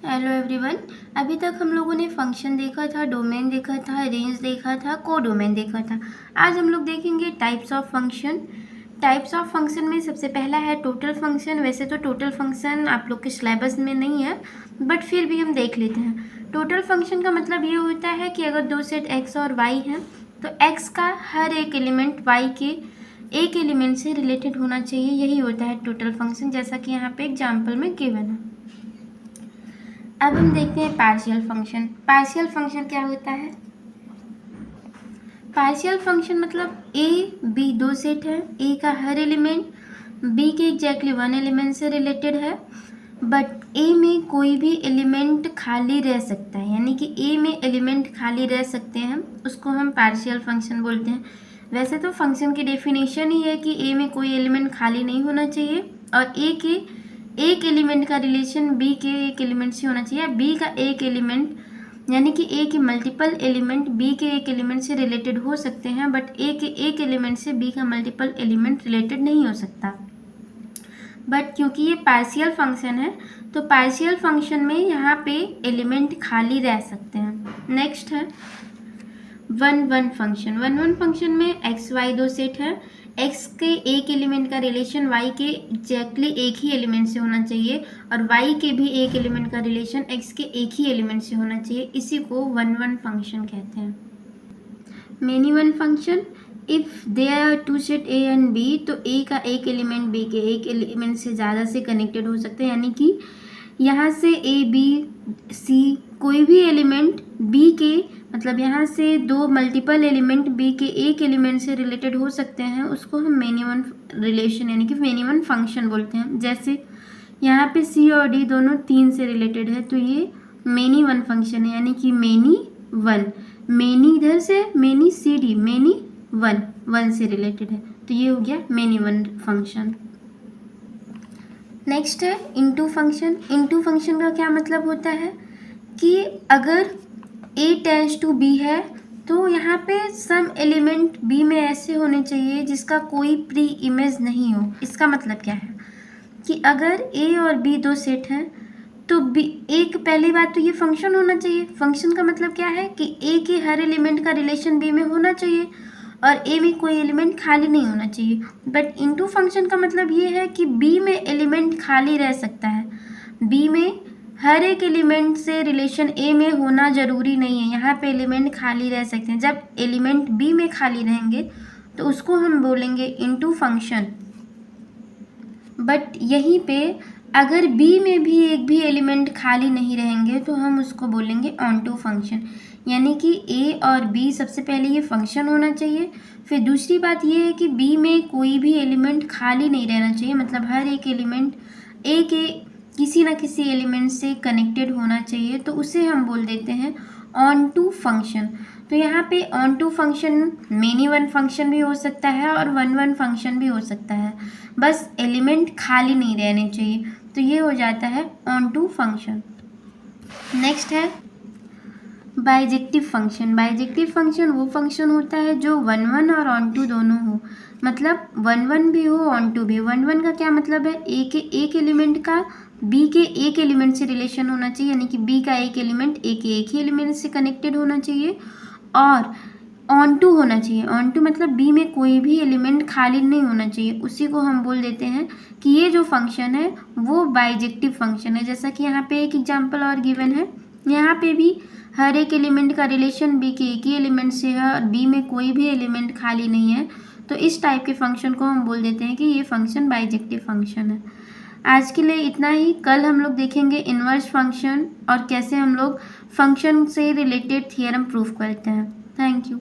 Hello everyone. अभी तक हम लोगों ने फंक्शन देखा था, डोमेन देखा था, रेंज देखा था, कोडोमेन देखा था। आज हम लोग देखेंगे types of function. Types of function में सबसे पहला है टोटल फंक्शन। वैसे तो टोटल फंक्शन आप लोग के सिलेबस में नहीं है, बट फिर भी हम देख लेते हैं। टोटल फंक्शन का मतलब ये होता है कि अगर दो सेट एक्स और वाई हैं तो एक्स का हर एक एलिमेंट वाई के एक एलिमेंट से रिलेटेड होना चाहिए। यही होता है टोटल फंक्शन, जैसा कि यहाँ पे एग्जाम्पल में गिवन है। अब हम देखते हैं पार्शियल फंक्शन। पार्शियल फंक्शन क्या होता है? पार्शियल फंक्शन मतलब ए बी दो सेट है, ए का हर एलिमेंट बी के एग्जैक्टली वन एलिमेंट से रिलेटेड है, बट ए में कोई भी एलिमेंट खाली रह सकता है, यानी कि ए में एलिमेंट खाली रह सकते हैं, उसको हम पार्शियल फंक्शन बोलते हैं। वैसे तो फंक्शन की डेफिनेशन ही है कि ए में कोई एलिमेंट खाली नहीं होना चाहिए और ए के एक एलिमेंट का रिलेशन बी के एक एलिमेंट से होना चाहिए। बी का एक एलिमेंट यानी कि ए के मल्टीपल एलिमेंट बी के एक एलिमेंट से रिलेटेड हो सकते हैं, बट ए के एक एलिमेंट से बी का मल्टीपल एलिमेंट रिलेटेड नहीं हो सकता। बट क्योंकि ये पार्शियल फंक्शन है तो पार्शियल फंक्शन में यहाँ पे एलिमेंट खाली रह सकते हैं। नेक्स्ट है one one function. One one function में एक्स वाई दो सेट है, एक्स के एक एलिमेंट का रिलेशन वाई के एग्जैक्टली एक ही एलिमेंट से होना चाहिए और वाई के भी एक एलिमेंट का रिलेशन एक्स के एक ही एलिमेंट से होना चाहिए। इसी को वन वन फंक्शन कहते हैं। Many one function, if there are two set A and B तो ए का एक एलिमेंट बी के एक एलिमेंट से ज़्यादा से कनेक्टेड हो सकते हैं, यानी कि यहाँ से ए बी सी कोई भी एलिमेंट बी के मतलब यहाँ से दो मल्टीपल एलिमेंट बी के एक एलिमेंट से रिलेटेड हो सकते हैं, उसको हम मेनी वन रिलेशन यानी कि मेनी वन फंक्शन बोलते हैं। जैसे यहाँ पे सी और डी दोनों तीन से रिलेटेड है तो ये मेनी वन फंक्शन है, यानी कि मेनी वन। मेनी इधर से many C D many one one से रिलेटेड है तो ये हो गया मेनी वन फंक्शन। नेक्स्ट है इनटू फंक्शन। इनटू फंक्शन का क्या मतलब होता है कि अगर a टेंड्स टू b है तो यहाँ पे सम एलिमेंट b में ऐसे होने चाहिए जिसका कोई प्री इमेज नहीं हो। इसका मतलब क्या है कि अगर a और b दो सेट हैं तो b एक पहली बात तो ये फंक्शन होना चाहिए। फंक्शन का मतलब क्या है कि a के हर एलिमेंट का रिलेशन b में होना चाहिए और a में कोई एलिमेंट खाली नहीं होना चाहिए। बट इनटू फंक्शन का मतलब ये है कि b में एलिमेंट खाली रह सकता है, b में हर एक एलिमेंट से रिलेशन ए में होना ज़रूरी नहीं है, यहाँ पे एलिमेंट खाली रह सकते हैं। जब एलिमेंट बी में खाली रहेंगे तो उसको हम बोलेंगे इनटू फंक्शन। बट यहीं पे अगर बी में भी एक भी एलिमेंट खाली नहीं रहेंगे तो हम उसको बोलेंगे ऑनटू फंक्शन, यानी कि ए और बी सबसे पहले ये फंक्शन होना चाहिए। फिर दूसरी बात ये है कि बी में कोई भी एलिमेंट खाली नहीं रहना चाहिए, मतलब हर एक एलिमेंट ए के किसी ना किसी एलिमेंट से कनेक्टेड होना चाहिए, तो उसे हम बोल देते हैं ऑन टू फंक्शन। तो यहाँ पे onto function many one function भी हो सकता है और वन वन फंक्शन भी हो सकता है, बस एलिमेंट खाली नहीं रहने चाहिए, तो ये हो जाता है ऑन टू फंक्शन। नेक्स्ट है बाइजेक्टिव फंक्शन। बाइजेक्टिव फंक्शन वो फंक्शन होता है जो वन वन और ऑन टू दोनों हो, मतलब वन वन भी हो ऑन टू भी। वन वन का क्या मतलब है, ए के एक एलिमेंट का बी के एक एलिमेंट से रिलेशन होना चाहिए, यानी कि बी का एक एलिमेंट ए के एक ही एलिमेंट से कनेक्टेड होना चाहिए और ऑन टू होना चाहिए। ऑन टू मतलब बी में कोई भी एलिमेंट खाली नहीं होना चाहिए, उसी को हम बोल देते हैं कि ये जो फंक्शन है वो बाइजेक्टिव फंक्शन है। जैसा कि यहाँ पे एक एग्जाम्पल और गिवन है, यहाँ पे भी हर एक एलिमेंट का रिलेशन बी के एक ही एलिमेंट से है और बी में कोई भी एलिमेंट खाली नहीं है, तो इस टाइप के फंक्शन को हम बोल देते हैं कि ये फंक्शन बाइजेक्टिव फंक्शन है। आज के लिए इतना ही। कल हम लोग देखेंगे इन्वर्स फंक्शन और कैसे हम लोग फंक्शन से रिलेटेड थियरम प्रूफ करते हैं। Thank you.